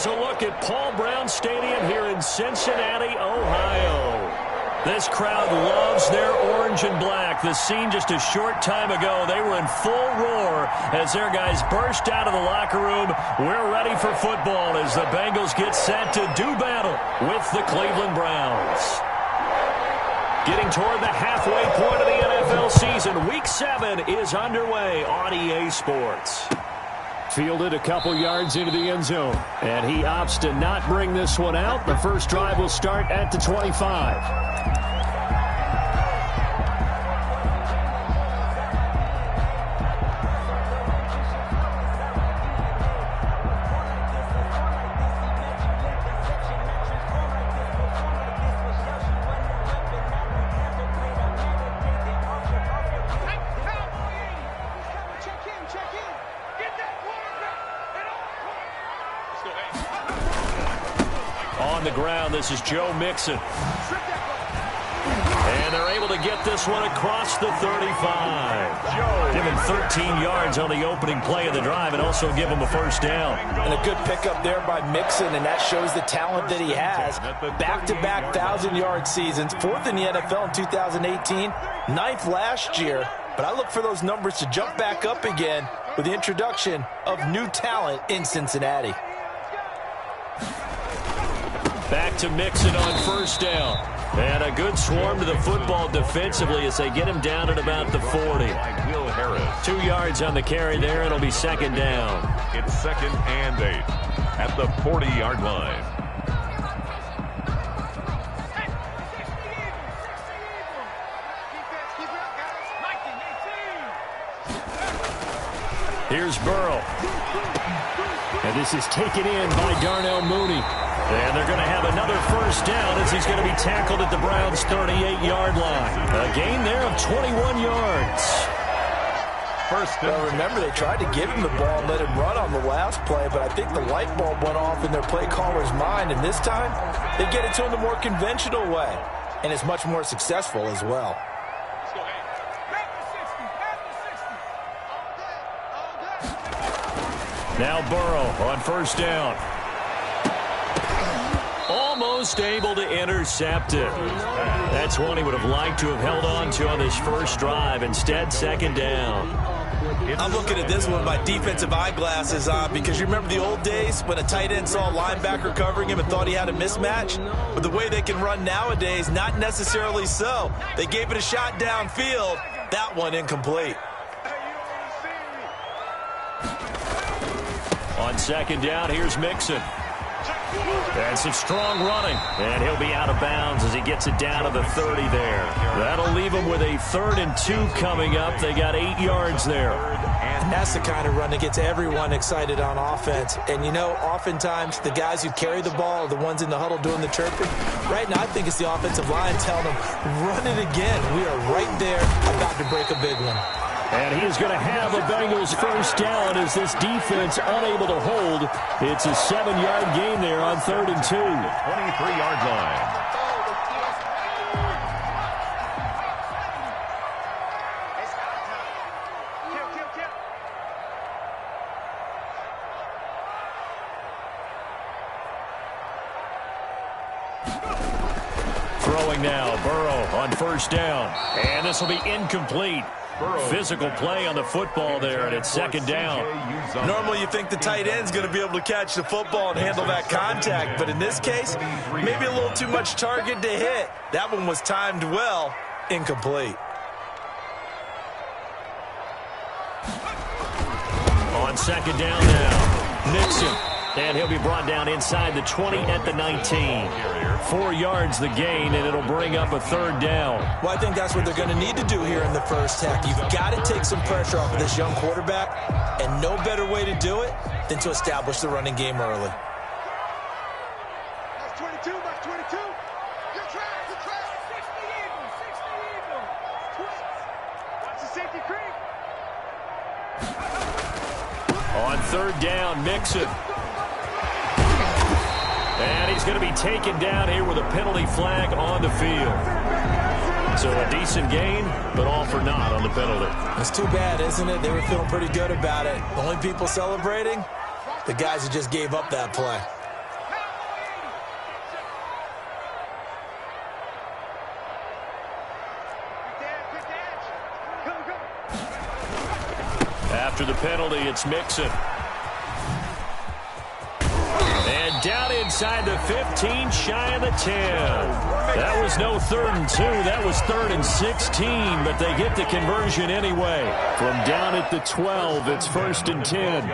is a look at Paul Brown Stadium here in Cincinnati, Ohio. This crowd loves their orange and black. The scene just a short time ago, they were in full roar as their guys burst out of the locker room. We're ready for football as the Bengals get set to do battle with the Cleveland Browns. Getting toward the halfway point of the NFL season, Week 7 is underway on EA Sports. Fielded a couple yards into the end zone, and he opts to not bring this one out. The first drive will start at the 25. On the ground, this is Joe Mixon. And they're able to get this one across the 35. Give him 13 yards on the opening play of the drive and also give him a first down. And a good pickup there by Mixon, and that shows the talent that he has. Back-to-back 1,000-yard seasons, 4th in the NFL in 2018, 9th last year. But I look for those numbers to jump back up again with the introduction of new talent in Cincinnati. Back to Mixon on first down. And a good swarm to the football defensively as they get him down at about the 40. 2 yards on the carry there. It'll be second down. It's 2nd and 8 at the 40-yard line. Here's Burrow. And this is taken in by Darnell Mooney. And they're going to have another first down as he's going to be tackled at the Browns' 38-yard line. A gain there of 21 yards. Well, remember, they tried to give him the ball and let him run on the last play, but I think the light bulb went off in their play caller's mind, and this time they get it to him the more conventional way, and it's much more successful as well. Now Burrow on first down. Almost able to intercept it. That's one he would have liked to have held on to on this first drive. Instead, second down. I'm looking at this one with my defensive eyeglasses on because you remember the old days when a tight end saw a linebacker covering him and thought he had a mismatch? But the way they can run nowadays, not necessarily so. They gave it a shot downfield. That one incomplete. On second down, here's Mixon. And some strong running. And he'll be out of bounds as he gets it down to the 30 there. That'll leave him with a 3rd and 2 coming up. They got 8 yards there. And that's the kind of run that gets everyone excited on offense. And, you know, oftentimes the guys who carry the ball are the ones in the huddle doing the chirping. Right now, I think it's the offensive line telling them, run it again. We are right there about to break a big one. And he is going to have a Bengals first down as this defense unable to hold. It's a 7-yard gain there on 3rd and 2. 23-yard line. Throwing now, Burrow on first down. And this will be incomplete. Physical play on the football there, and it's second down. Normally you think the tight end's going to be able to catch the football and handle that contact, but in this case, maybe a little too much target to hit. That one was timed well, incomplete. On second down now, Nixon. And he'll be brought down inside the 20 at the 19. 4 yards the gain, and it'll bring up a 3rd down. Well, I think that's what they're going to need to do here in the first half. You've got to take some pressure off of this young quarterback, and no better way to do it than to establish the running game early. That's 22, that's 22. Good try, good try. 60 Eagles. Watch the safety creep. On 3rd down, Mixon. And he's going to be taken down here with a penalty flag on the field. So a decent gain, but all for naught on the penalty. It's too bad, isn't it? They were feeling pretty good about it. The only people celebrating, the guys who just gave up that play. After the penalty, it's Mixon. And down inside the 15, shy of the 10. That was no 3rd and 2. That was 3rd and 16, but they get the conversion anyway. From down at the 12, it's 1st and 10.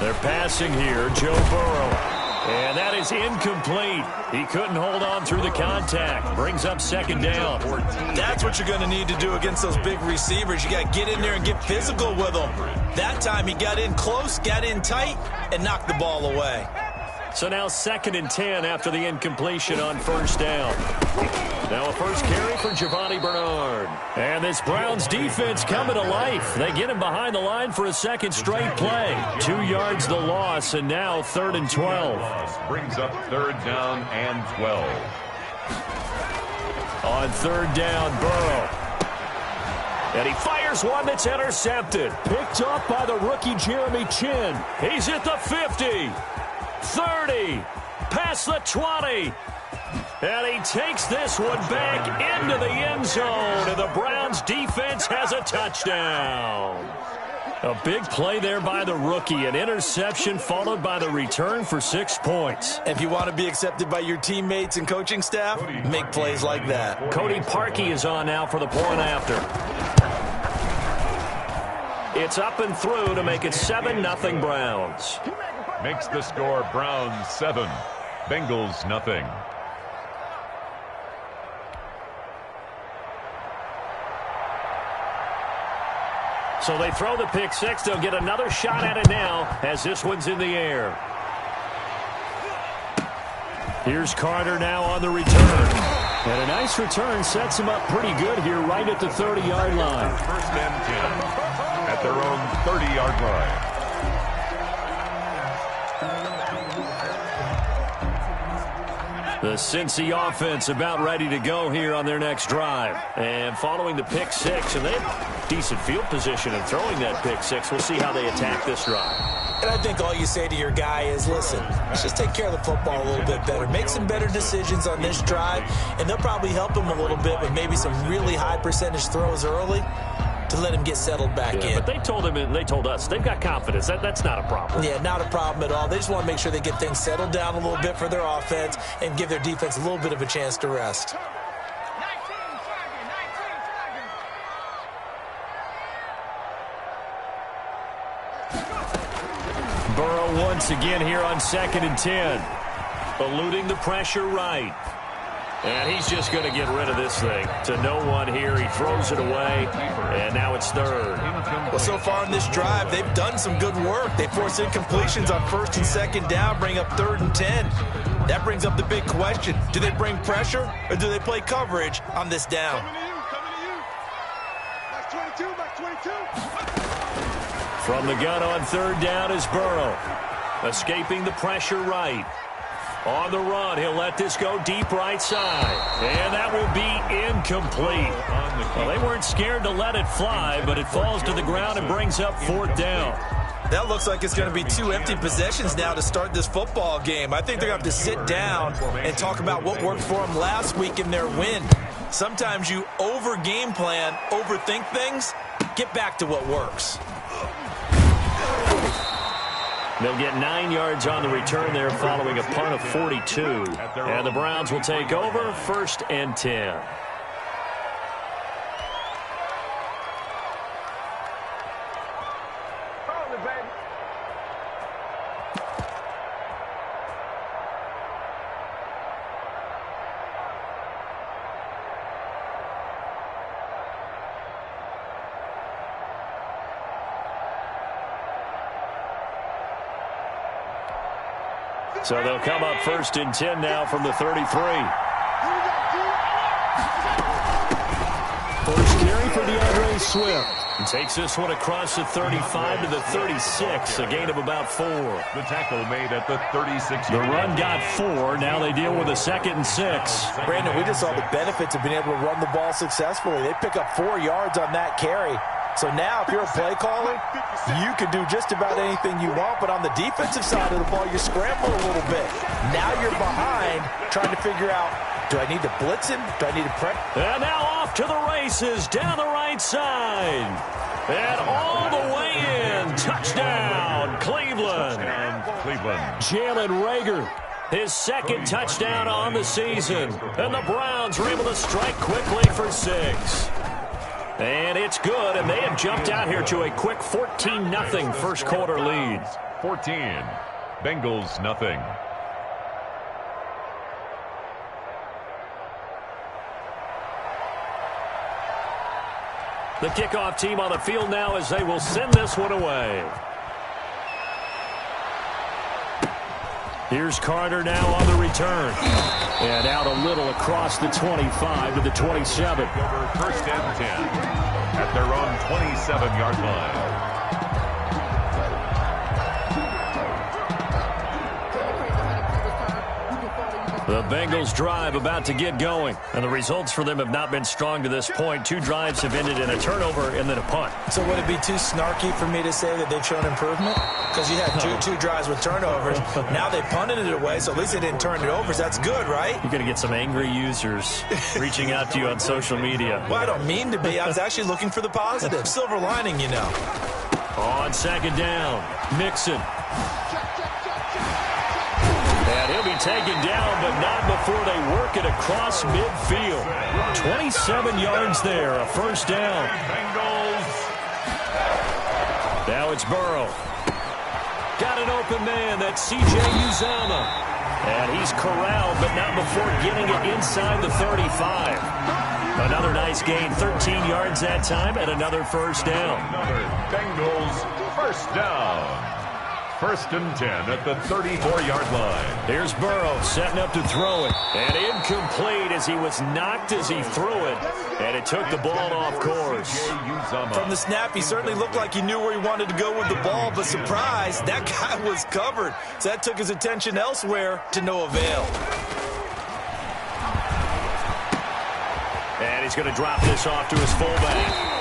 They're passing here, Joe Burrow. And that is incomplete. He couldn't hold on through the contact. Brings up 2nd down. That's what you're going to need to do against those big receivers. You got to get in there and get physical with them. That time he got in close, got in tight, and knocked the ball away. So now 2nd and 10 after the incompletion on 1st down. Now a first carry for Giovanni Bernard. And this Browns defense coming to life. They get him behind the line for a 2nd straight play. 2 yards the loss, and now 3rd and 12. Brings up 3rd down and 12. On 3rd down, Burrow. And he fires one that's intercepted. Picked up by the rookie Jeremy Chin. He's at the 50. 30, past the 20, and he takes this one back into the end zone, and the Browns defense has a touchdown. A big play there by the rookie, an interception followed by the return for 6 points. If you want to be accepted by your teammates and coaching staff, make plays like that. Cody Parkey is on now for the point after. It's up and through to make it 7-0 Browns. Makes the score Browns 7, Bengals nothing. So they throw the pick 6. They'll get another shot at it now as this one's in the air. Here's Carter now on the return. And a nice return sets him up pretty good here right at the 30-yard line. 1st and 10 at their own 30-yard line. The Cincy offense about ready to go here on their next drive. And following the pick 6, and they have decent field position in throwing that pick 6. We'll see how they attack this drive. And I think all you say to your guy is, listen, let's just take care of the football a little bit better. Make some better decisions on this drive, and they'll probably help him a little bit with maybe some really high percentage throws early to let him get settled back in. But they told him, and they told us, they've got confidence. That's not a problem. Yeah, not a problem at all. They just want to make sure they get things settled down a little bit for their offense and give their defense a little bit of a chance to rest. Burrow once again here on 2nd and 10. Eluding the pressure right. And he's just going to get rid of this thing to no one here. He throws it away, and now it's 3rd. Well, so far in this drive, they've done some good work. They force incompletions on 1st and 2nd down, bring up 3rd and 10. That brings up the big question. Do they bring pressure, or do they play coverage on this down? Coming to you. Max 22, Max 22. From the gun on 3rd down is Burrow. Escaping the pressure right. On the run, he'll let this go deep right side. And that will be incomplete. Well, they weren't scared to let it fly, but it falls to the ground and brings up 4th down. That looks like it's going to be 2 empty possessions now to start this football game. I think they're going to have to sit down and talk about what worked for them last week in their win. Sometimes you over-game plan, overthink things, get back to what works. They'll get 9 yards on the return there following a punt of 42. And the Browns will take over 1st and 10. So they'll come up 1st and 10 now from the 33. First carry for DeAndre Swift. He takes this one across the 35 to the 36, a gain of about 4. The tackle made at the 36. The run got 4. Now they deal with a 2nd and 6. Brandon, we just saw the benefits of being able to run the ball successfully. They pick up 4 yards on that carry. So now if you're a play caller, you can do just about anything you want, but on the defensive side of the ball, you scramble a little bit. Now you're behind trying to figure out, do I need to blitz him? Do I need to prep? And now off to the races down the right side. And all the way in. Touchdown, Cleveland. Jalen Reagor, his second touchdown on the season. And the Browns were able to strike quickly for 6. And it's good, and they have jumped out here to a quick 14-0 first quarter lead. 14, Bengals nothing. The kickoff team on the field now as they will send this one away. Here's Carter now on the return. And out a little across the 25 to the 27. Over first and 10 at their own 27-yard line. The Bengals drive about to get going, and the results for them have not been strong to this point. 2 drives have ended in a turnover and then a punt. So would it be too snarky for me to say that they've shown improvement? Because you had two drives with turnovers. Now they punted it away, so at least they didn't turn it over. So that's good, right? You're going to get some angry users reaching out to you on social media. Well, I don't mean to be. I was actually looking for the positive. Silver lining, you know. On second down, Mixon. And he'll be taken down, but not before they work it across midfield. 27 yards there, a first down. Bengals. Now it's Burrow. Got an open man, that's C.J. Uzomah. And he's corralled, but not before getting it inside the 35. Another nice gain, 13 yards that time, and another first down. Another Bengals first down. First and 10 at the 34-yard line. Here's Burrow setting up to throw it. And incomplete as he was knocked as he threw it. And it took the ball off course. From the snap, he certainly looked like he knew where he wanted to go with the ball, but surprise, that guy was covered. So that took his attention elsewhere to no avail. And he's going to drop this off to his fullback.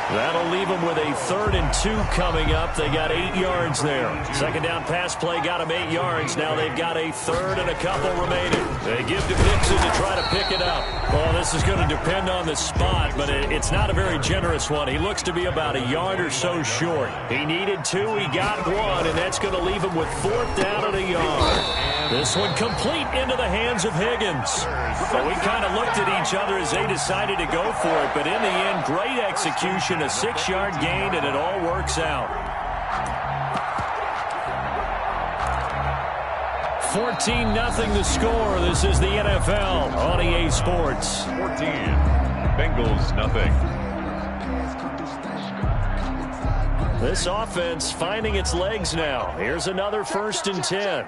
That'll leave them with a 3rd and 2 coming up. They got 8 yards there. Second down pass play got them 8 yards. Now they've got a 3rd and a couple remaining. They give to Mixon to try to pick it up. Well, this is going to depend on the spot, but it's not a very generous one. He looks to be about a yard or so short. He needed 2. He got 1, and that's going to leave him with 4th down and a yard. This one complete into the hands of Higgins. But we kind of looked at each other as they decided to go for it, but in the end, great execution. A 6-yard gain, and it all works out. 14-0 the score. This is the NFL on EA Sports. 14, Bengals nothing. This offense finding its legs now. Here's another 1st and 10.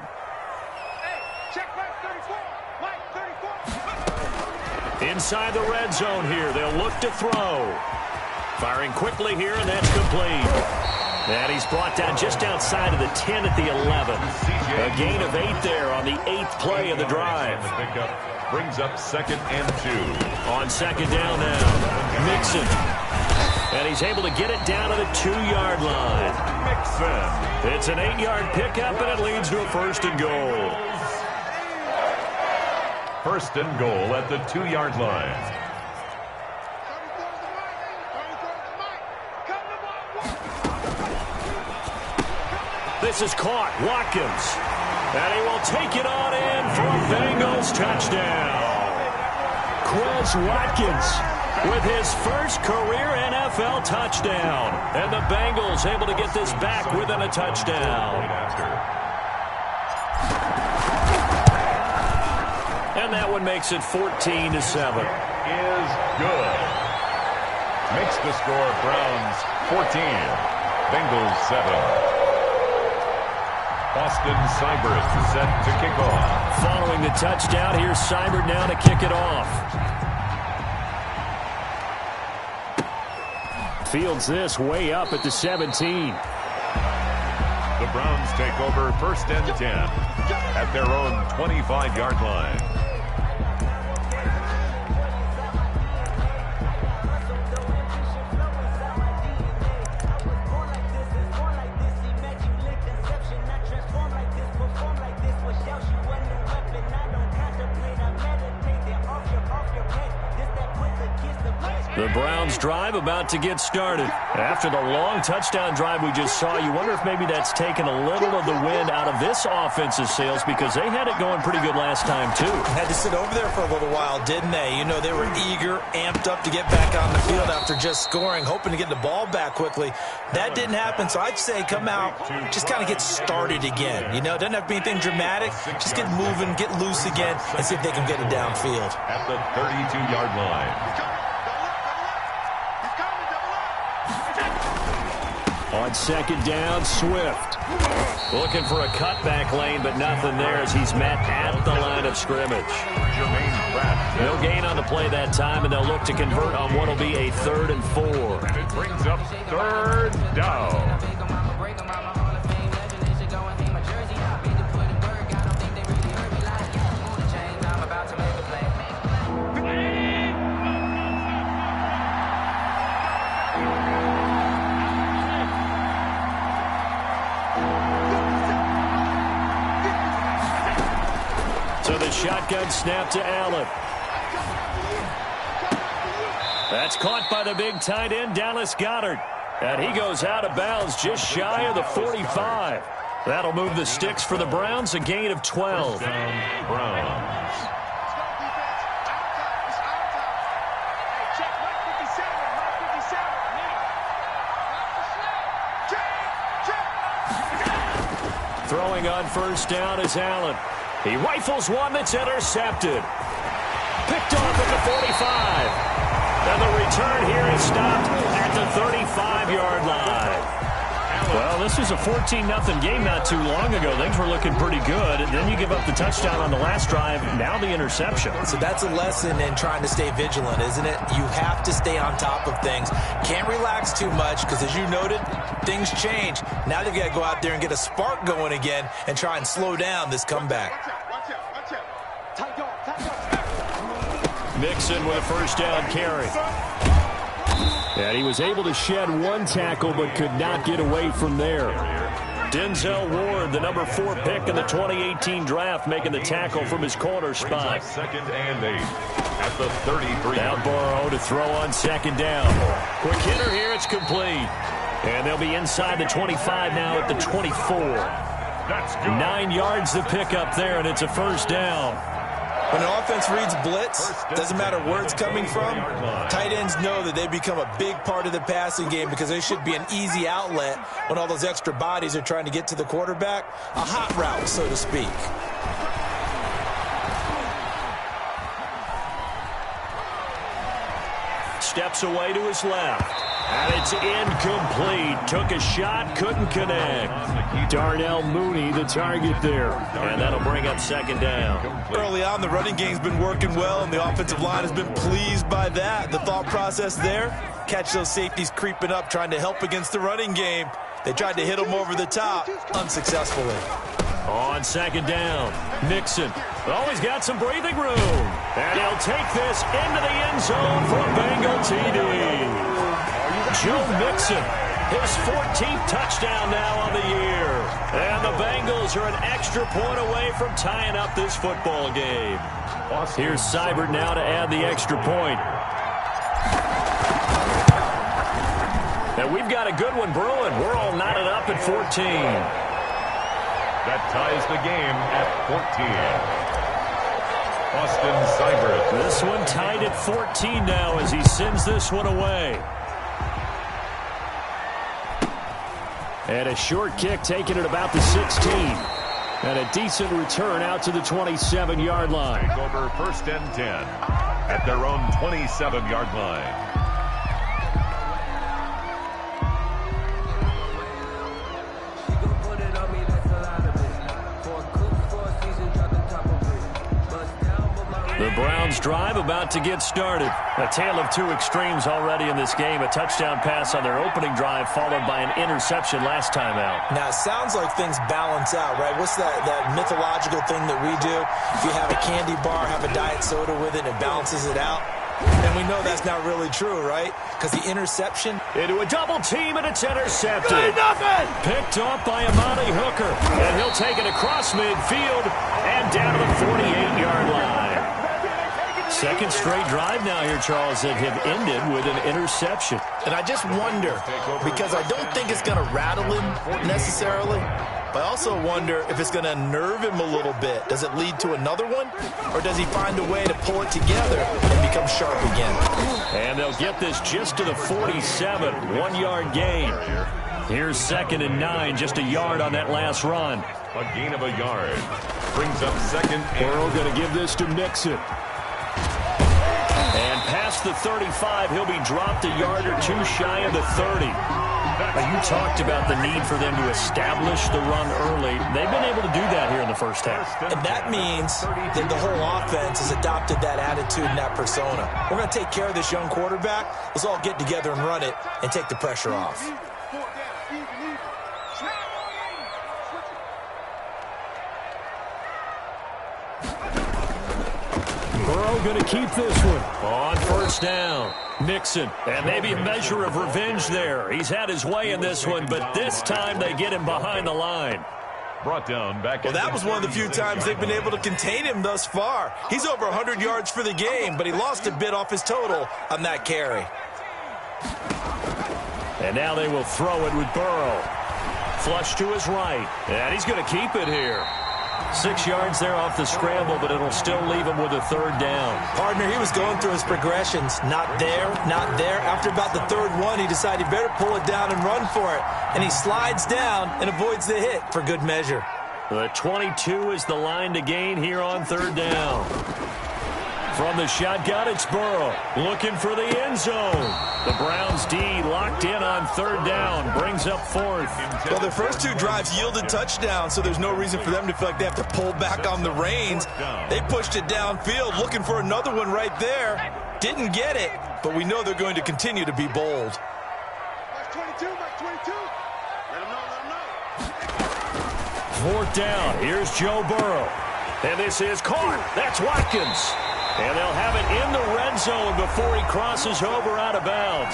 Inside the red zone here. They'll look to throw. Firing quickly here, and that's complete. And he's brought down just outside of the 10 at the 11. A gain of 8 there on the 8th play of the drive. Brings up 2nd and 2. On second down now, Mixon. And he's able to get it down to the 2-yard line. Mixon. It's an 8-yard pickup, and it leads to a 1st and goal. 1st and goal at the 2-yard line. This is caught. Watkins. And he will take it on in for a Bengals touchdown. Quez Watkins with his first career NFL touchdown. And the Bengals able to get this back within a touchdown. And that one makes it 14-7. Is good. Makes the score Browns 14, Bengals 7. Austin Seibert set to kick off. Following the touchdown, here's Seibert now to kick it off. Fields this way up at the 17. The Browns take over 1st and 10 at their own 25-yard line. The Browns drive about to get started. After the long touchdown drive we just saw, you wonder if maybe that's taken a little of the wind out of this offense's sails because they had it going pretty good last time too. Had to sit over there for a little while, didn't they? You know, they were eager, amped up to get back on the field after just scoring, hoping to get the ball back quickly. That didn't happen, so I'd say come out, just kind of get started again. You know, it doesn't have to be anything dramatic. Just get moving, get loose again, and see if they can get it downfield. At the 32-yard line. On second down, Swift. Looking for a cutback lane, but nothing there as he's met at the line of scrimmage. No gain on the play that time, and they'll look to convert on what will be a 3rd and 4. And it brings up 3rd down. So the shotgun snap to Allen. That's caught by the big tight end, Dallas Goedert. And he goes out of bounds just shy of the 45. That'll move the sticks for the Browns, a gain of 12. Browns. Throwing on first down is Allen. He rifles one that's intercepted. Picked off at the 45. And the return here is stopped at the 35-yard line. Well, this was a 14-0 game not too long ago. Things were looking pretty good. And then you give up the touchdown on the last drive. Now the interception. So that's a lesson in trying to stay vigilant, isn't it? You have to stay on top of things. Can't relax too much because, as you noted, things change. Now they've got to go out there and get a spark going again and try and slow down this comeback. Mixon with a first down carry. And he was able to shed one tackle but could not get away from there. Denzel Ward, the number 4 pick in the 2018 draft, making the tackle from his corner spot. 2nd and 8 at the 33. Now Burrow to throw on second down. Quick hitter here, it's complete. And they'll be inside the 25 now at the 24. 9 yards to pick up there, and it's a first down. When an offense reads blitz, doesn't matter where it's coming from, tight ends know that they become a big part of the passing game because they should be an easy outlet when all those extra bodies are trying to get to the quarterback. A hot route, so to speak. Steps away to his left. And it's incomplete. Took a shot, couldn't connect. Darnell Mooney, the target there. And that'll bring up second down. Early on, the running game's been working well, and the offensive line has been pleased by that. The thought process there, catch those safeties creeping up, trying to help against the running game. They tried to hit them over the top, unsuccessfully. On second down, Mixon. Oh, he's got some breathing room. And he'll take this into the end zone for a Bengal TD. Joe Mixon, his 14th touchdown now on the year. And the Bengals are an extra point away from tying up this football game. Here's Seibert now to add the extra point. And we've got a good one brewing. We're all knotted up at 14. That ties the game at 14. Austin Seibert. This one tied at 14 now as he sends this one away. And a short kick taken at about the 16. And a decent return out to the 27-yard line. Take over 1st and 10 at their own 27-yard line. The Browns drive about to get started. A tale of two extremes already in this game. A touchdown pass on their opening drive followed by an interception last time out. Now, it sounds like things balance out, right? What's that mythological thing that we do? If you have a candy bar, have a diet soda with it, and it balances it out. And we know that's not really true, right? Because the interception... Into a double team, and it's intercepted. Picked off by Amani Hooker. And he'll take it across midfield and down to the 48-yard line. Second straight drive now here, Charles, that have ended with an interception. And I just wonder, because I don't think it's going to rattle him necessarily, but I also wonder if it's going to unnerve him a little bit. Does it lead to another one? Or does he find a way to pull it together and become sharp again? And they'll get this just to the 47, 1-yard gain. Here's 2nd and 9, just a yard on that last run. A gain of a yard. Brings up 2nd. Burrow going to give this to Mixon. And past the 35, he'll be dropped a yard or two shy of the 30. Now, you talked about the need for them to establish the run early. They've been able to do that here in the first half. And that means that the whole offense has adopted that attitude and that persona. We're going to take care of this young quarterback. Let's all get together and run it and take the pressure off. Burrow going to keep this one on first down. Mixon, and maybe a measure of revenge there. He's had his way in this one, but this time they get him behind the line. Brought down back. Well, that was one of the few times they've been able to contain him thus far. He's over 100 yards for the game, but he lost a bit off his total on that carry. And now they will throw it with Burrow. Flush to his right, and he's going to keep it here. 6 yards there off the scramble, but it'll still leave him with a 3rd down. Partner, he was going through his progressions. Not there, not there. After about the 3rd one, he decided he better pull it down and run for it. And he slides down and avoids the hit for good measure. The 22 is the line to gain here on 3rd down. From the shotgun, it's Burrow looking for the end zone. The Browns D locked in on 3rd down, brings up 4th. Well, their first 2 drives yielded touchdowns, so there's no reason for them to feel like they have to pull back on the reins. They pushed it downfield, looking for another one right there. Didn't get it, but we know they're going to continue to be bold. Mark 22, Mark 22. Let him know. 4th down, here's Joe Burrow. And this is caught. That's Watkins. And they'll have it in the red zone before he crosses over out of bounds.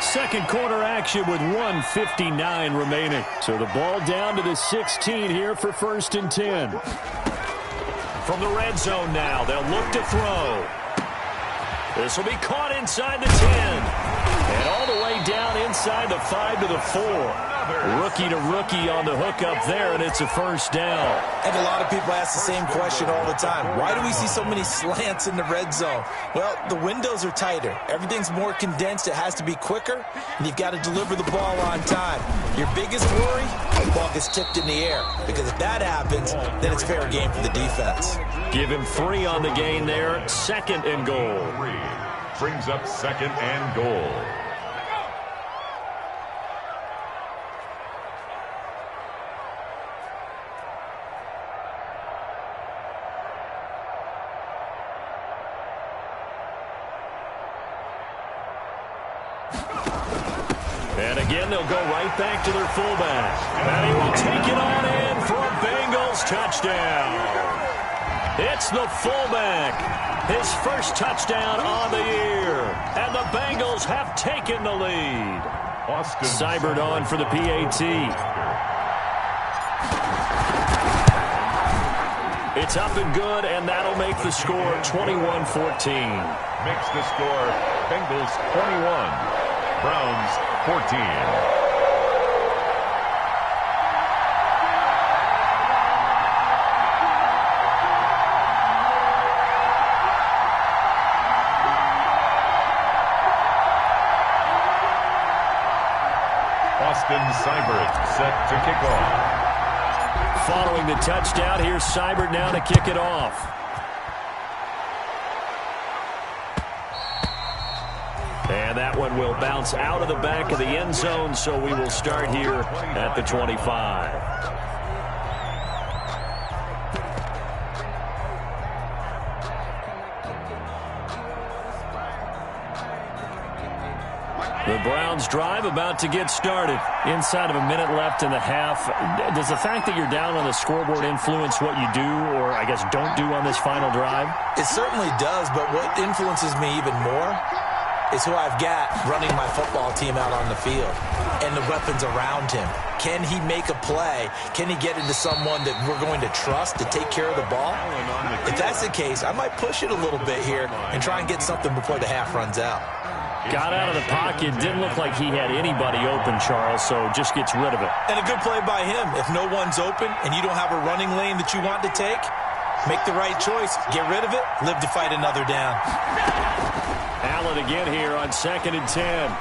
Second quarter action with 1:59 remaining. So the ball down to the 16 here for 1st and 10. From the red zone now, they'll look to throw. This will be caught inside the 10. And all the way down inside the 5 to the 4. Rookie to rookie on the hook up there, and it's a 1st down. And a lot of people ask the same question all the time. Why do we see so many slants in the red zone? Well, the windows are tighter. Everything's more condensed. It has to be quicker, and you've got to deliver the ball on time. Your biggest worry, the ball gets tipped in the air, because if that happens, then it's fair game for the defense. Give him 3 on the gain there. 2nd and goal. Brings up 2nd and goal. And again, they'll go right back to their fullback. And he will take it on in for a Bengals touchdown. It's the fullback. His first touchdown on the year. And the Bengals have taken the lead. Seibert on for the PAT. It's up and good, and that'll make the score 21-14. Makes the score Bengals 21. Browns 14. Seibert set to kick off. Following the touchdown, here's Seibert now to kick it off. And that one will bounce out of the back of the end zone, so we will start here at the 25. The Browns drive about to get started. Inside of a minute left in the half. Does the fact that you're down on the scoreboard influence what you do, or I guess don't do on this final drive? It certainly does, but what influences me even more is who I've got running my football team out on the field and the weapons around him. Can he make a play? Can he get into someone that we're going to trust to take care of the ball? If that's the case, I might push it a little bit here and try and get something before the half runs out. Got out of the pocket. Didn't look like he had anybody open, Charles, so just gets rid of it. And a good play by him. If no one's open and you don't have a running lane that you want to take, make the right choice. Get rid of it. Live to fight another down. Allen again here on 2nd and 10.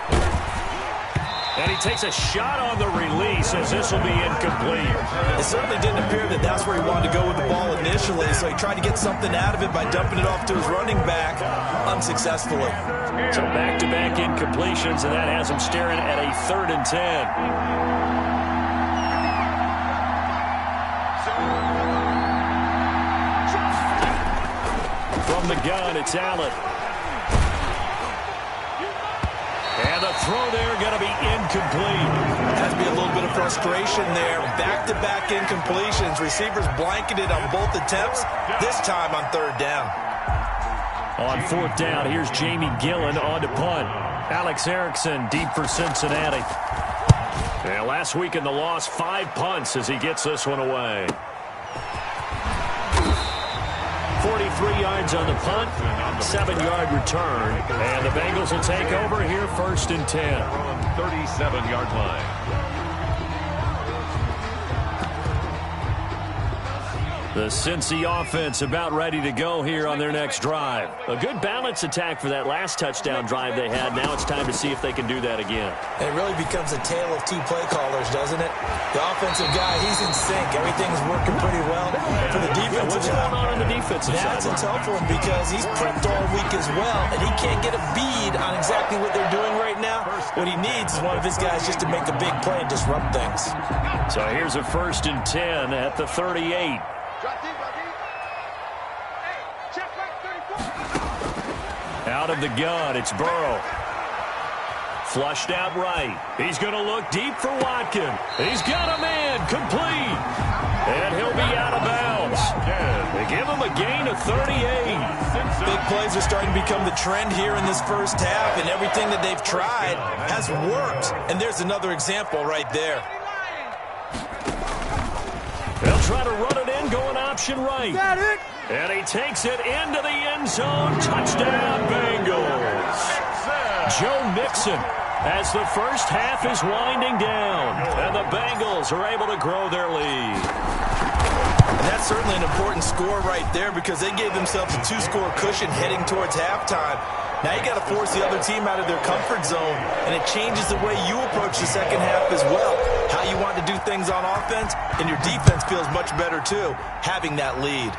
And he takes a shot on the release as this will be incomplete. It certainly didn't appear that that's where he wanted to go with the ball initially, so he tried to get something out of it by dumping it off to his running back unsuccessfully. So back-to-back incompletions, and that has him staring at a 3rd and 10. From the gun, it's Allen. And the throw there going to be incomplete. Has to be a little bit of frustration there. Back-to-back incompletions. Receivers blanketed on both attempts, this time on 3rd down. On 4th down, here's Jamie Gillen on to punt. Alex Erickson deep for Cincinnati. And last week in the loss, 5 punts as he gets this one away. 43 yards on the punt, 7-yard return, and the Bengals will take over here 1st and 10. 37-yard line. The Cincy offense about ready to go here on their next drive. A good balance attack for that last touchdown drive they had. Now it's time to see if they can do that again. It really becomes a tale of 2 play callers, doesn't it? The offensive guy, he's in sync. Everything's working pretty well. For the defensive what's going on the defensive side? That's a tough one because he's prepped all week as well, and he can't get a bead on exactly what they're doing right now. What he needs is one of his guys just to make a big play and disrupt things. So here's a 1st and 10 at the 38. Out of the gun, it's Burrow. Flushed out right. He's going to look deep for Watkins. He's got a man, complete. And he'll be out of bounds. They give him a gain of 38. Big plays are starting to become the trend here in this first half, and everything that they've tried has worked. And there's another example right there. They'll try to run it in, going option right. Got it. And he takes it into the end zone. Touchdown, Bengals. Joe Mixon as the first half is winding down. And the Bengals are able to grow their lead. And that's certainly an important score right there because they gave themselves a 2-score cushion heading towards halftime. Now you got to force the other team out of their comfort zone, and it changes the way you approach the second half as well. How you want to do things on offense, and your defense feels much better too, having that lead.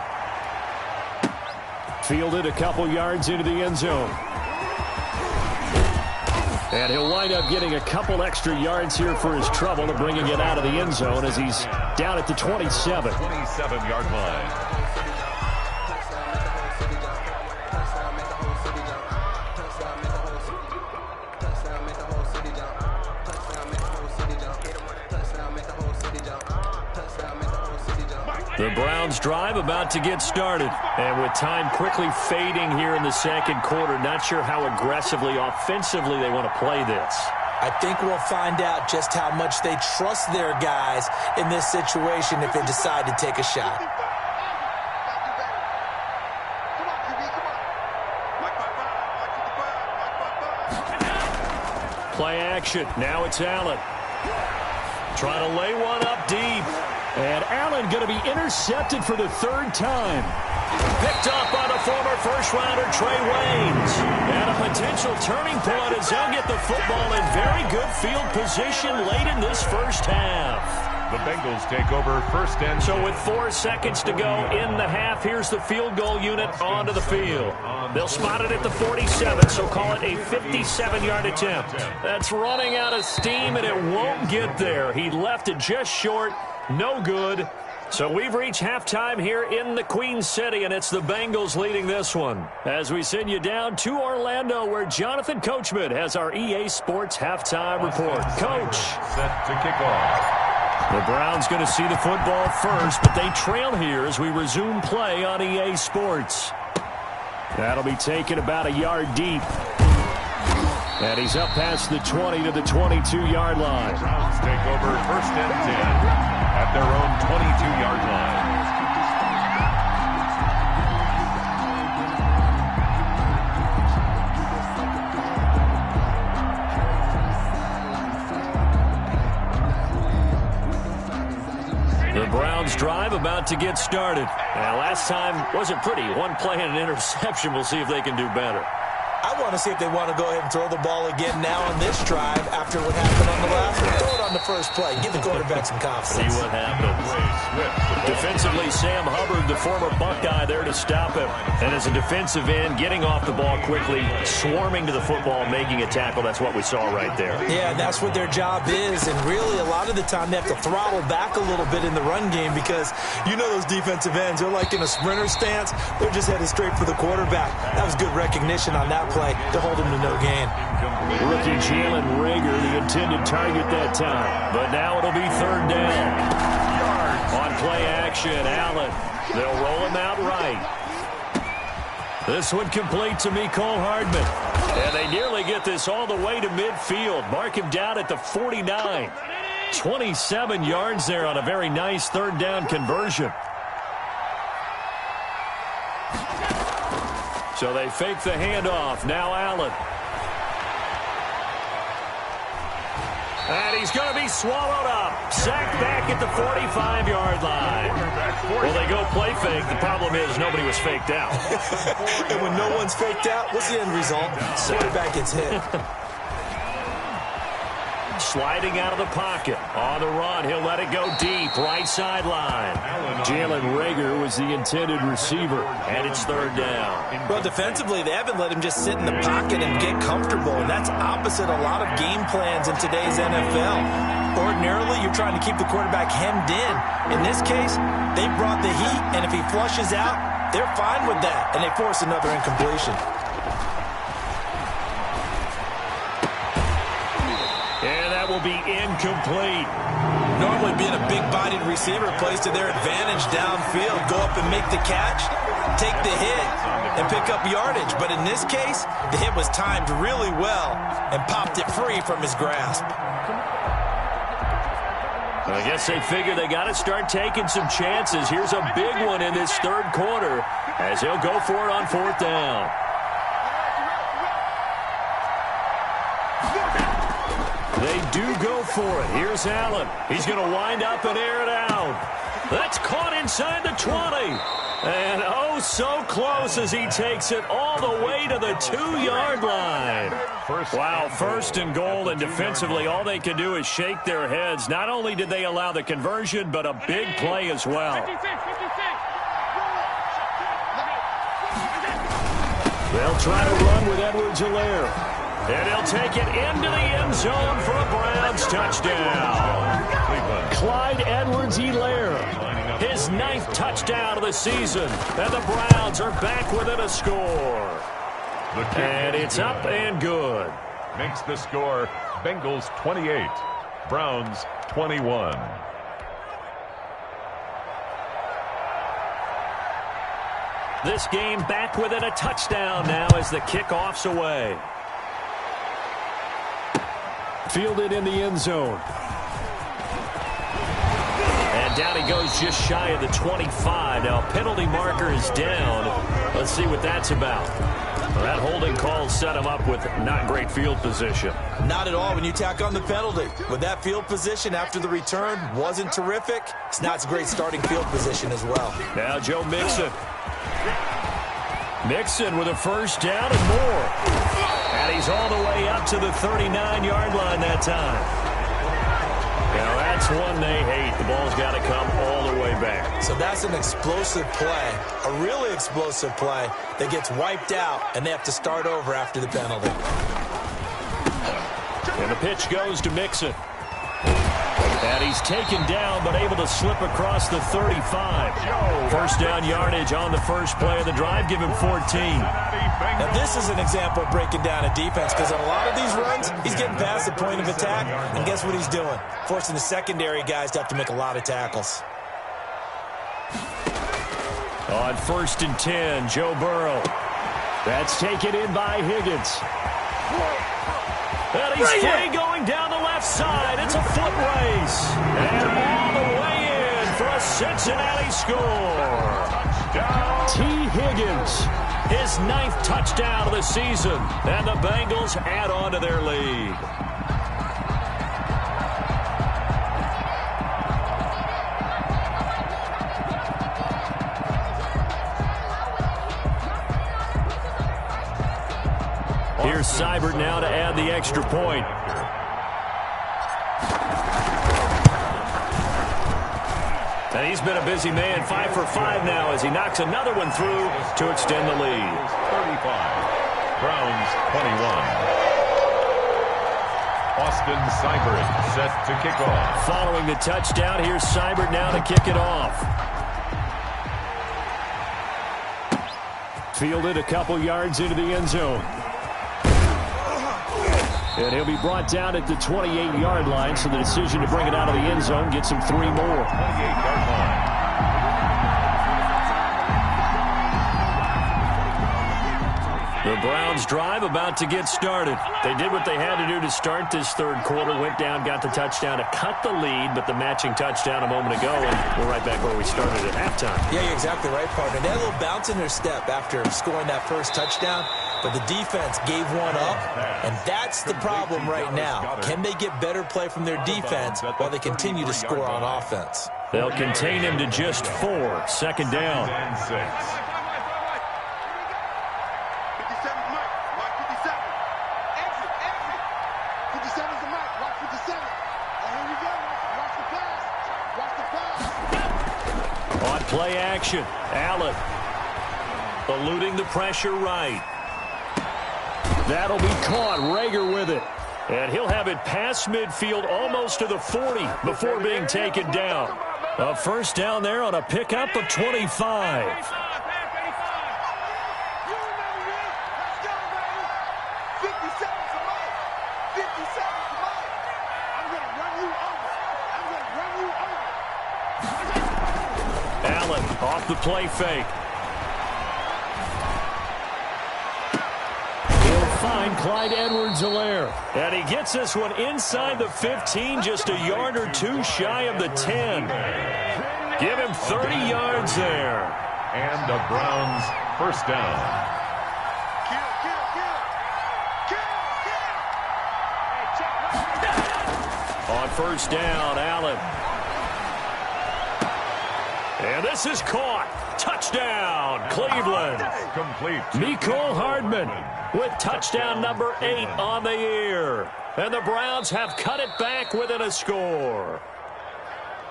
Fielded a couple yards into the end zone. And he'll wind up getting a couple extra yards here for his trouble to bringing it out of the end zone as he's down at the 27. 27-yard line. The Browns drive about to get started. And with time quickly fading here in the second quarter, not sure how aggressively, offensively they want to play this. I think we'll find out just how much they trust their guys in this situation if they decide to take a shot. Play action. Now it's Allen. Trying to lay one up deep. And Allen going to be intercepted for the 3rd time. Picked up by the former first-rounder Trey Waynes. And a potential turning point as they'll get the football in very good field position late in this first half. The Bengals take over 1st and 10. So with 4 seconds to go in the half, here's the field goal unit onto the field. They'll spot it at the 47, so call it a 57-yard attempt. That's running out of steam, and it won't get there. He left it just short. No good. So we've reached halftime here in the Queen City, and it's the Bengals leading this one. As we send you down to Orlando, where Jonathan Coachman has our EA Sports halftime report. Coach. Set to kick off. The Browns going to see the football first, but they trail here as we resume play on EA Sports. That'll be taken about a yard deep. And he's up past the 20 to the 22-yard line. Browns take over 1st and 10 at their own 22-yard line. The Browns drive about to get started. Now, last time wasn't pretty. One play and an interception. We'll see if they can do better. I want to see if they want to go ahead and throw the ball again now on this drive after what happened on the last one. Throw it on the first play. Give the quarterback some confidence. See what happens. Defensively, Sam Hubbard, the former Buckeye, there to stop him. And as a defensive end, getting off the ball quickly, swarming to the football, making a tackle. That's what we saw right there. Yeah, that's what their job is. And really, a lot of the time, they have to throttle back a little bit in the run game because you know those defensive ends, they're like in a sprinter stance. They're just headed straight for the quarterback. That was good recognition on that play to hold him to no gain. Rookie Jalen Reagor, the intended target that time. But now it'll be 3rd down. On play action, Allen. They'll roll him out right. This one complete to Mecole Hardman. And they nearly get this all the way to midfield. Mark him down at the 49. 27 yards there on a very nice 3rd down conversion. So they fake the handoff. Now Allen. And he's going to be swallowed up. Sacked back at the 45-yard line. Well, they go play fake. The problem is nobody was faked out. And when no one's faked out, what's the end result? Quarterback gets hit. Sliding out of the pocket. On the run, he'll let it go deep. Right sideline. Jalen Reagor was the intended receiver. And it's 3rd down. Well, defensively, they haven't let him just sit in the pocket and get comfortable. And that's opposite a lot of game plans in today's NFL. Ordinarily, you're trying to keep the quarterback hemmed in. In this case, they brought the heat. And if he flushes out, they're fine with that. And they force another incompletion. Will be incomplete. Normally being a big-bodied receiver plays to their advantage downfield. Go up and make the catch, take the hit, and pick up yardage. But in this case, the hit was timed really well and popped it free from his grasp. I guess they figure they got to start taking some chances. Here's a big one in this 3rd quarter as he'll go for it on 4th down. They do go for it. Here's Allen. He's going to wind up and air it out. That's caught inside the 20. And oh, so close as he takes it all the way to the 2-yard line. Wow, 1st and goal, and defensively all they can do is shake their heads. Not only did they allow the conversion, but a big play as well. They'll try to run with Edwards-Helaire. And he'll take it into the end zone for a Browns touchdown. Clyde Edwards-Helaire, his 9th touchdown of the season. And the Browns are back within a score. And it's up and good. Makes the score Bengals 28, Browns 21. This game back within a touchdown now as the kickoff's away. Fielded in the end zone. And down he goes just shy of the 25. Now penalty marker is down. Let's see what that's about. Well, that holding call set him up with not great field position. Not at all when you tack on the penalty. With that field position after the return wasn't terrific. It's not a great starting field position as well. Now Joe Mixon. Mixon with a 1st down and more. And he's all the way up to the 39-yard line that time. Now that's one they hate. The ball's got to come all the way back. So that's an explosive play, a really explosive play that gets wiped out, and they have to start over after the penalty. And the pitch goes to Mixon. And he's taken down, but able to slip across the 35. 1st down yardage on the first play of the drive. Give him 14. Now, this is an example of breaking down a defense because on a lot of these runs, he's getting past the point of attack, and guess what he's doing? Forcing the secondary guys to have to make a lot of tackles. On 1st and 10, Joe Burrow. That's taken in by Higgins. And he's free going down the left side. It's a foot race. And all the way in for a Cincinnati score. T. Higgins, his 9th touchdown of the season. And the Bengals add on to their lead. Here's Seibert now to add the extra point. And he's been a busy man, 5 for 5 now as he knocks another one through to extend the lead. 35. Browns 21. Austin Seibert set to kick off. Following the touchdown, here's Seibert now to kick it off. Fielded a couple yards into the end zone. And he'll be brought down at the 28-yard line, so the decision to bring it out of the end zone gets him 3 more. 28-yard line. The Browns drive about to get started. They did what they had to do to start this third quarter, went down, got the touchdown to cut the lead, but the matching touchdown a moment ago, and we're right back where we started at halftime. Yeah, you're exactly right, partner. They had a little bounce in their step after scoring that first touchdown, but the defense gave one up, and that's the problem right now. Can they get better play from their defense while they continue to score on offense? They'll contain him to just 4. Second down. 6. 57's Mike. Watch 57. Exit. 57's the Mike. Watch 57. Oh, here we go. Watch the pass. On play action, Allen eluding the pressure right. That'll be caught. Rager with it. And he'll have it past midfield almost to the 40 before being taken down. A first down there on a pickup of 25. Allen off the play fake. Find Clyde Edwards-Helaire. And he gets this one inside the 15, just a yard or 2 shy of the 10. Give him 30 yards there. And the Browns first down. On first down, Allen. And this is caught. Touchdown, Cleveland. Complete. Mecole Hardman with touchdown number 8 on the year. And the Browns have cut it back within a score.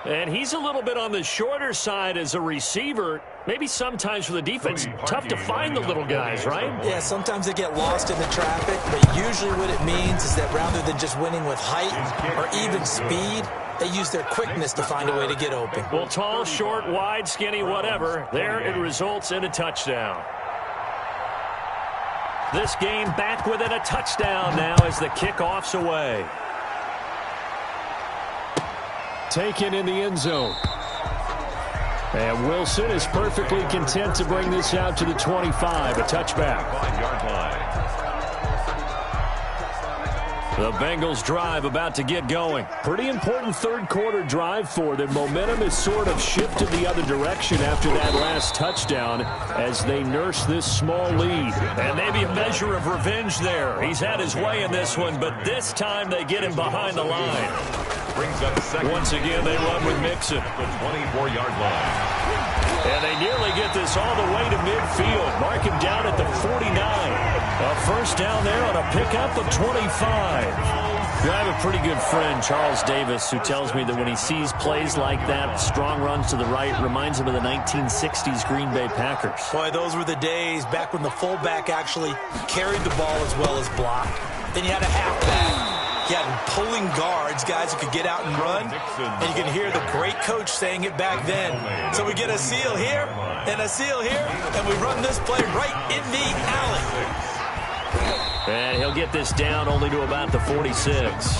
And he's a little bit on the shorter side as a receiver. Maybe sometimes for the defense, tough to find the little guys, right? Yeah, sometimes they get lost in the traffic, but usually what it means is that rather than just winning with height or even speed, they use their quickness to find a way to get open. Well, tall, short, wide, skinny, whatever, there it results in a touchdown. This game back within a touchdown now as the kickoff's away. Taken in the end zone. And Wilson is perfectly content to bring this out to the 25, a touchback. 5-yard line. The Bengals drive about to get going. Pretty important third quarter drive for them. Momentum is sort of shifted the other direction after that last touchdown as they nurse this small lead. And maybe a measure of revenge there. He's had his way in this one, but this time they get him behind the line. Brings up second. Once again, they run with Mixon. The 24-yard line. And they nearly get this all the way to midfield. Mark him down at the 49. A first down there on a pickup of 25. I have a pretty good friend, Charles Davis, who tells me that when he sees plays like that, strong runs to the right, reminds him of the 1960s Green Bay Packers. Boy, those were the days back when the fullback actually carried the ball as well as blocked. Then you had a halfback. You had pulling guards, guys who could get out and run. And you can hear the great coach saying it back then. So we get a seal here and a seal here, and we run this play right in the alley. And he'll get this down only to about the 46.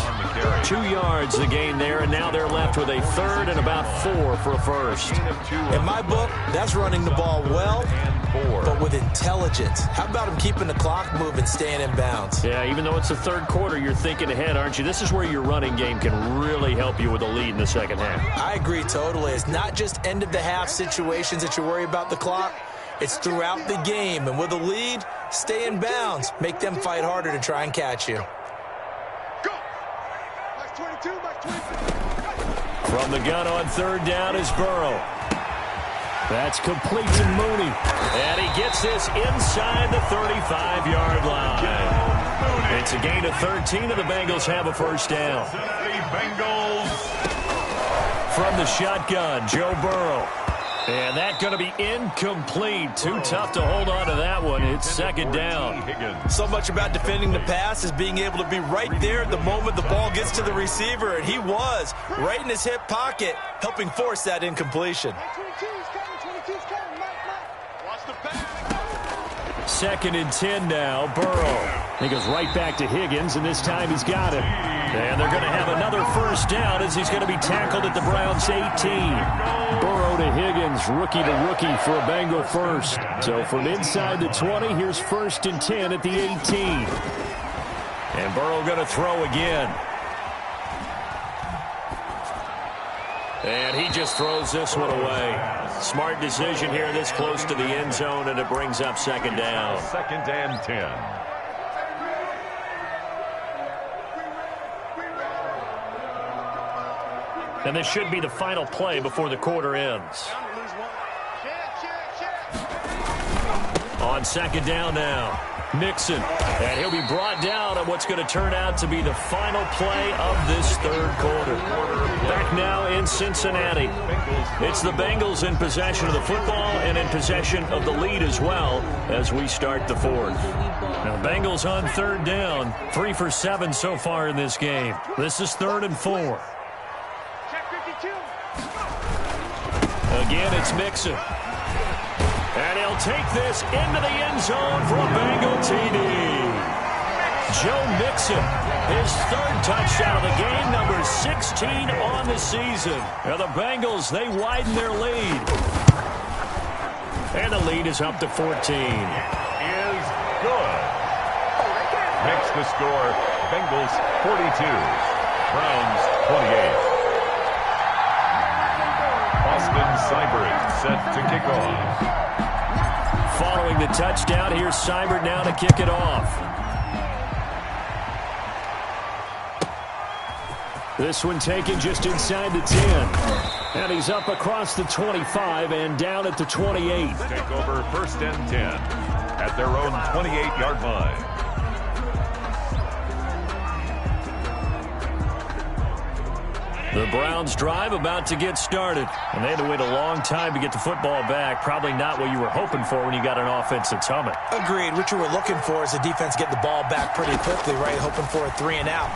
2 yards the gain there, and now they're left with a third and about 4 for a first. In my book, that's running the ball well, but with intelligence. How about him keeping the clock moving, staying in bounds? Yeah, even though it's the third quarter, you're thinking ahead, aren't you? This is where your running game can really help you with a lead in the second half. I agree totally. It's not just end-of-the-half situations that you worry about the clock. It's throughout the game, and with a lead, stay in bounds. Make them fight harder to try and catch you. Go! Max 22, Max 22. From the gun on third down is Burrow. That's complete to Mooney. And he gets this inside the 35-yard line. It's a gain of 13, and the Bengals have a first down. From the shotgun, Joe Burrow. And that's going to be incomplete. Too tough to hold on to that one. It's second down. So much about defending the pass is being able to be right there at the moment the ball gets to the receiver. And he was right in his hip pocket, helping force that incompletion. 22's coming, 22's coming. Mike. Watch the back. Second and 10 now, Burrow. He goes right back to Higgins, and this time he's got it. And they're going to have another first down as he's going to be tackled at the Browns' 18. Burrow to Higgins, rookie to rookie for a Bengal first. So from inside the 20, here's first and 10 at the 18. And Burrow going to throw again. And he just throws this one away. Smart decision here this close to the end zone, and it brings up second down. Second and 10. And this should be the final play before the quarter ends. On second down now, Mixon. And he'll be brought down on what's going to turn out to be the final play of this third quarter. Back now in Cincinnati. It's the Bengals in possession of the football and in possession of the lead as well as we start the fourth. Now, Bengals on third down, 3 for 7 so far in this game. This is 3rd and 4. Again, it's Mixon. And he'll take this into the end zone for a Bengal TD. Joe Mixon, his 3rd touchdown of the game, number 16 on the season. Now the Bengals, they widen their lead. And the lead is up to 14. Is good. Makes the score Bengals 42, Browns 28. Austin Seibert set to kick off. Following the touchdown, here's Seibert now to kick it off. This one taken just inside the 10. And he's up across the 25 and down at the 28. Take over first and 10 at their own 28-yard line. The Browns drive about to get started. And they had to wait a long time to get the football back. Probably not what you were hoping for when you got an offense that's humming. Agreed. What you were looking for is the defense get the ball back pretty quickly, right? Hoping for a 3 and out.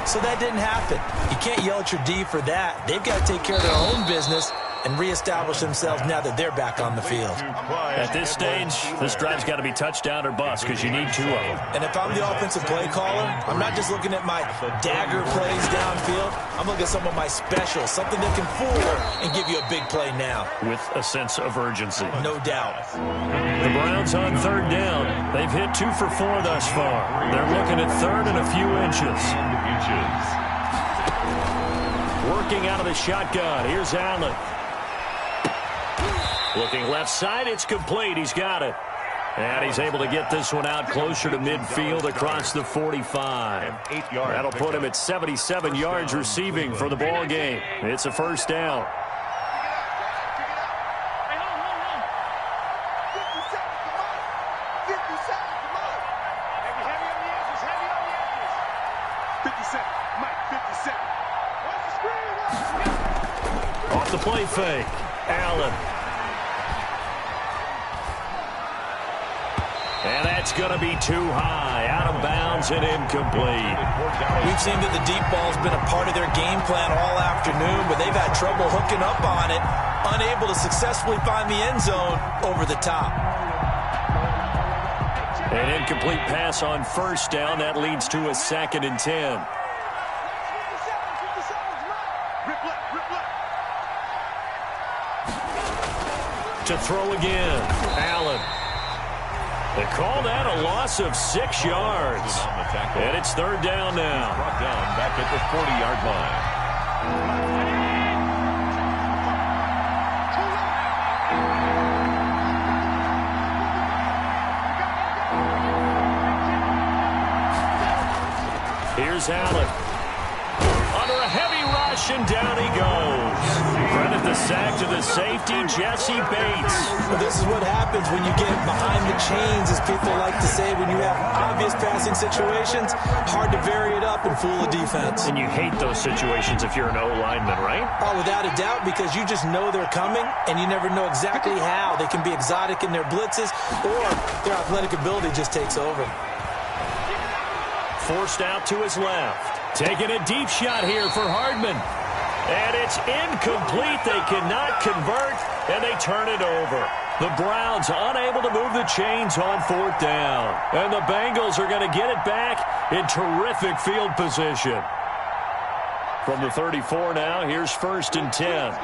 So that didn't happen. You can't yell at your D for that. They've got to take care of their own business and reestablish themselves now that they're back on the field. At this stage, this drive's got to be touchdown or bust because you need 2 of them. And if I'm the offensive play caller, I'm not just looking at my dagger plays downfield. I'm looking at some of my specials, something that can fool and give you a big play now. With a sense of urgency. No doubt. The Browns on third down. They've hit 2 for 4 thus far. They're looking at third and a few inches. Working out of the shotgun. Here's Allen. Looking left side, it's complete. He's got it. And he's able to get this one out closer to midfield across the 45. That'll put him at 77 yards receiving for the ball game. It's a first down. Off the play fake. Allen. And that's going to be too high. Out of bounds and incomplete. We've seen that the deep ball's been a part of their game plan all afternoon, but they've had trouble hooking up on it, unable to successfully find the end zone over the top. An incomplete pass on first down. That leads to a 2nd and 10. To throw again, Allen. They call that a loss of 6 yards. And it's 3rd down now. He's brought down back at the 40-yard line. Here's Allen. Under a heavy rush, and down he goes. Credit the sack to the safety, Jesse Bates. Well, this is what happens when you get behind the chains, as people like to say. When you have obvious passing situations, hard to vary it up and fool a defense. And you hate those situations if you're an O-lineman, right? Oh, without a doubt, because you just know they're coming, and you never know exactly how. They can be exotic in their blitzes, or their athletic ability just takes over. Forced out to his left. Taking a deep shot here for Hardman. And it's incomplete. They cannot convert, and they turn it over. The Browns unable to move the chains on 4th down. And the Bengals are going to get it back in terrific field position. From the 34 now, here's 1st and 10.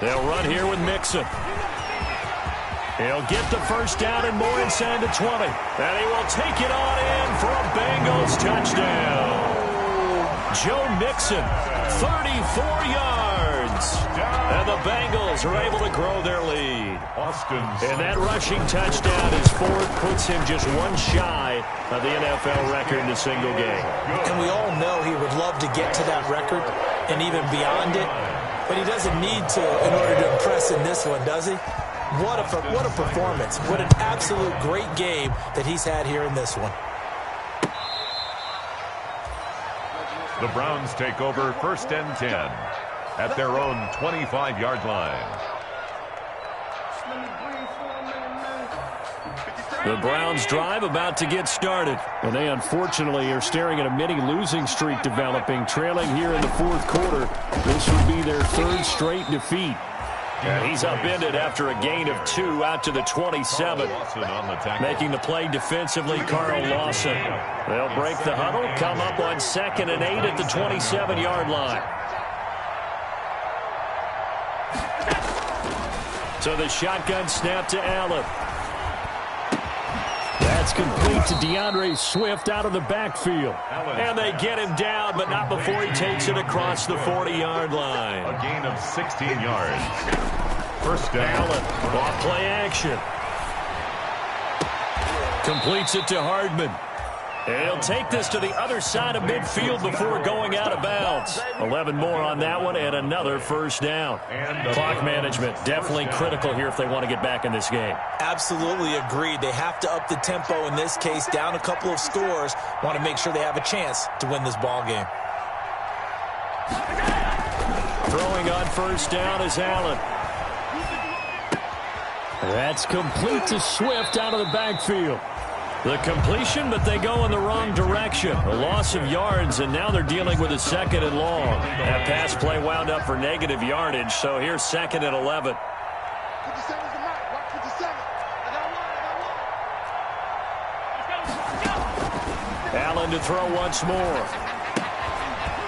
They'll run here with Mixon. He'll get the first down and more inside the 20. And he will take it on in for a Bengals touchdown. Joe Mixon, 34 yards. And the Bengals are able to grow their lead. And that rushing touchdown is 4th, puts him just 1 shy of the NFL record in a single game. And we all know he would love to get to that record and even beyond it. But he doesn't need to in order to impress in this one, does he? What a performance. What an absolute great game that he's had here in this one. The Browns take over 1st and 10 at their own 25-yard line. The Browns drive about to get started. And they unfortunately are staring at a mini losing streak developing, trailing here in the 4th quarter. This would be their 3rd straight defeat. And he's upended after a gain of 2 out to the 27. Making the play defensively, Carl Lawson. They'll break the huddle, come up on 2nd and 8 at the 27-yard line. So the shotgun snap to Allen. That's complete to DeAndre Swift out of the backfield. And they get him down, but not before he takes it across the 40-yard line. A gain of 16 yards. 1st down. Allen, off play action. Completes it to Hardman. And he'll take this to the other side of midfield before going out of bounds. 11 more on that one and another 1st down. Clock management definitely critical here if they want to get back in this game. Absolutely agreed. They have to up the tempo in this case, down a couple of scores. Want to make sure they have a chance to win this ball game. Throwing on 1st down is Allen. That's complete to Swift out of the backfield. The completion, but they go in the wrong direction. A loss of yards, and now they're dealing with a 2nd and long. That pass play wound up for negative yardage, so here's 2nd and 11. 57 is the mark. Watch 57. Allen to throw once more.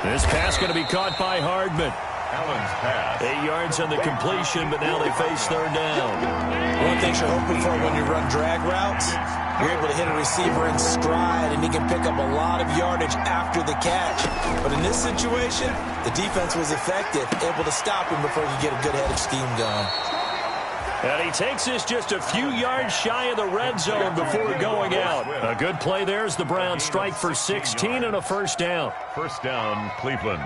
This pass going to be caught by Hardman. Allen's pass. 8 yards on the completion, but now they face 3rd down. One of the things you're hoping for when you run drag routes, you're able to hit a receiver in stride, and he can pick up a lot of yardage after the catch. But in this situation, the defense was effective, able to stop him before he could get a good head of steam going. And he takes this just a few yards shy of the red zone before going out. A good play there as the Browns strike for 16 and a 1st down. 1st down, Cleveland.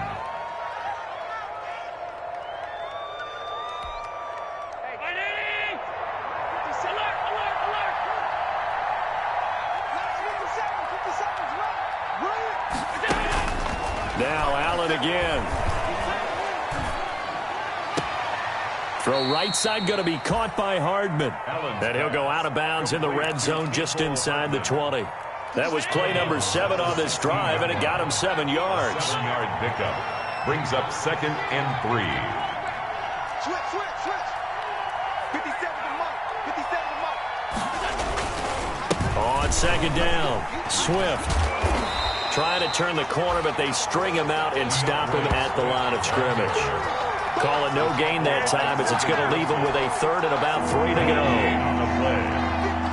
Now Allen again. Throw right side going to be caught by Hardman. And he'll go out of bounds in the red zone just inside the 20. That was play number 7 on this drive, and it got him 7 yards. 7-yard pickup. Brings up 2nd and 3. Switch. 57. on second down. Swift trying to turn the corner, but they string him out and stop him at the line of scrimmage. Call it no gain that time as it's going to leave him with a third and about 3 to go.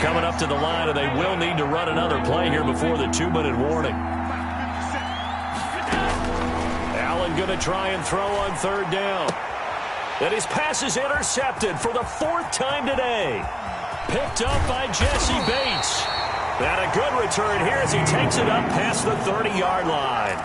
Coming up to the line, and they will need to run another play here before the 2-minute warning. Allen going to try and throw on third down. And his pass is intercepted for the 4th time today. Picked up by Jesse Bates. And a good return here as he takes it up past the 30-yard line.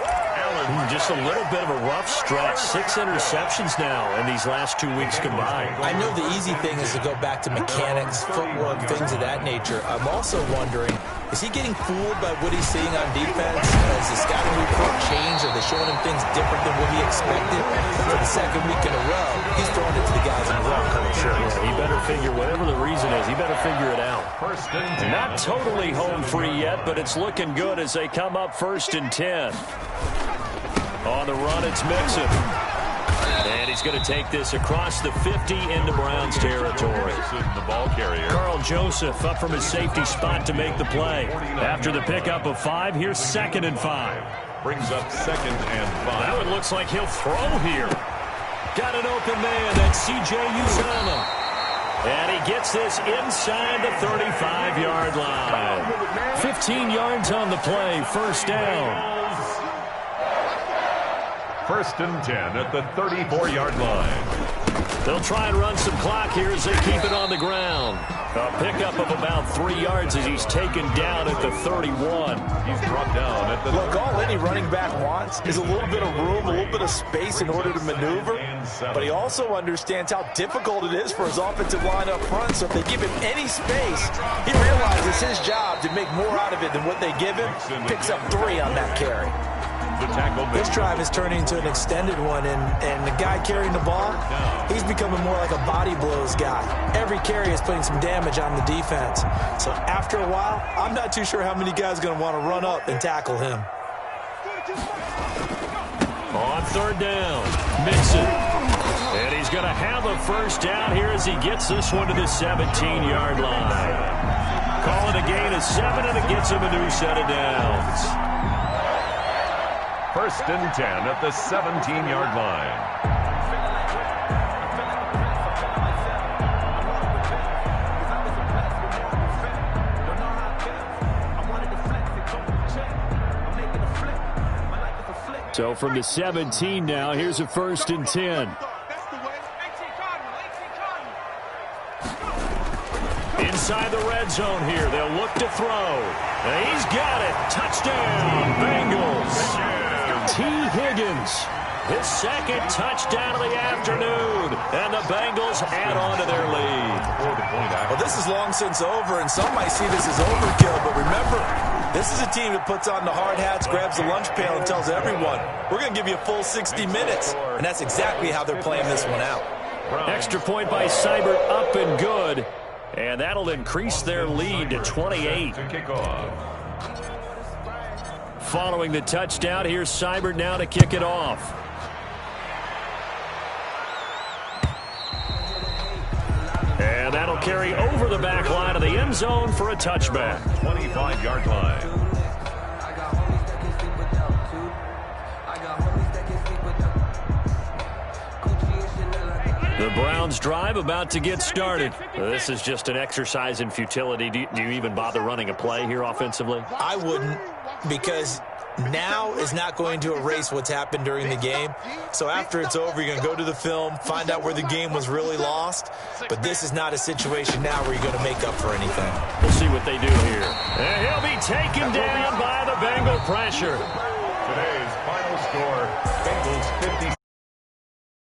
Just a little bit of a rough stretch. 6 interceptions now in these last 2 weeks combined. I know the easy thing is to go back to mechanics, footwork, things of that nature. I'm also wondering, is he getting fooled by what he's seeing on defense? Has the scouting report changed? Are they showing him things different than what he expected? For the second week in a row, he's throwing it to the guys in the wrong color shirt. Yeah, he better figure, whatever the reason is, he better figure it out. Not totally home free yet, but it's looking good as they come up 1st and 10. On the run, it's Mixon. And he's going to take this across the 50 into Browns territory. The ball carrier. Carl Joseph up from his safety spot to make the play. After the pickup of 5, here's 2nd and 5. Brings up 2nd and 5. That one looks like he'll throw here. Got an open man. That's C.J. Uzomah. And he gets this inside the 35-yard line. 15 yards on the play. 1st down. 1st and 10 at the 34-yard line. They'll try and run some clock here as they keep it on the ground. A pickup of about 3 yards as he's taken down at the 31. He's dropped down at the... Look, all any running back wants is a little bit of room, a little bit of space in order to maneuver. But he also understands how difficult it is for his offensive line up front. So if they give him any space, he realizes his job to make more out of it than what they give him. Picks up 3 on that carry. This drive is turning into an extended one, and the guy carrying the ball, he's becoming more like a body blows guy. Every carry is putting some damage on the defense. So after a while, I'm not too sure how many guys are going to want to run up and tackle him. On 3rd down, Mixon. And he's going to have a 1st down here as he gets this one to the 17-yard line. Call it a gain of 7, and it gets him a new set of downs. 1st and 10 at the 17-yard line. So from the 17 now, here's a 1st and 10. Inside the red zone here, they'll look to throw. And he's got it. Touchdown, Bengals. T. Higgins, his 2nd touchdown of the afternoon, and the Bengals add on to their lead. Well, this is long since over, and some might see this as overkill, but remember, this is a team that puts on the hard hats, grabs the lunch pail, and tells everyone, we're going to give you a full 60 minutes, and that's exactly how they're playing this one out. Extra point by Seibert, up and good, and that'll increase their lead to 28. To kick off. Following the touchdown, here's Seibert now to kick it off. And that'll carry over the back line of the end zone for a touchback. 25-yard line. The Browns drive about to get started. This is just an exercise in futility. Do you even bother running a play here offensively? I wouldn't, because now is not going to erase what's happened during the game. So after it's over, you're going to go to the film, find out where the game was really lost. But this is not a situation now where you're going to make up for anything. We'll see what they do here. And he'll be taken down by the Bengal pressure. Today's final score, Bengals 50.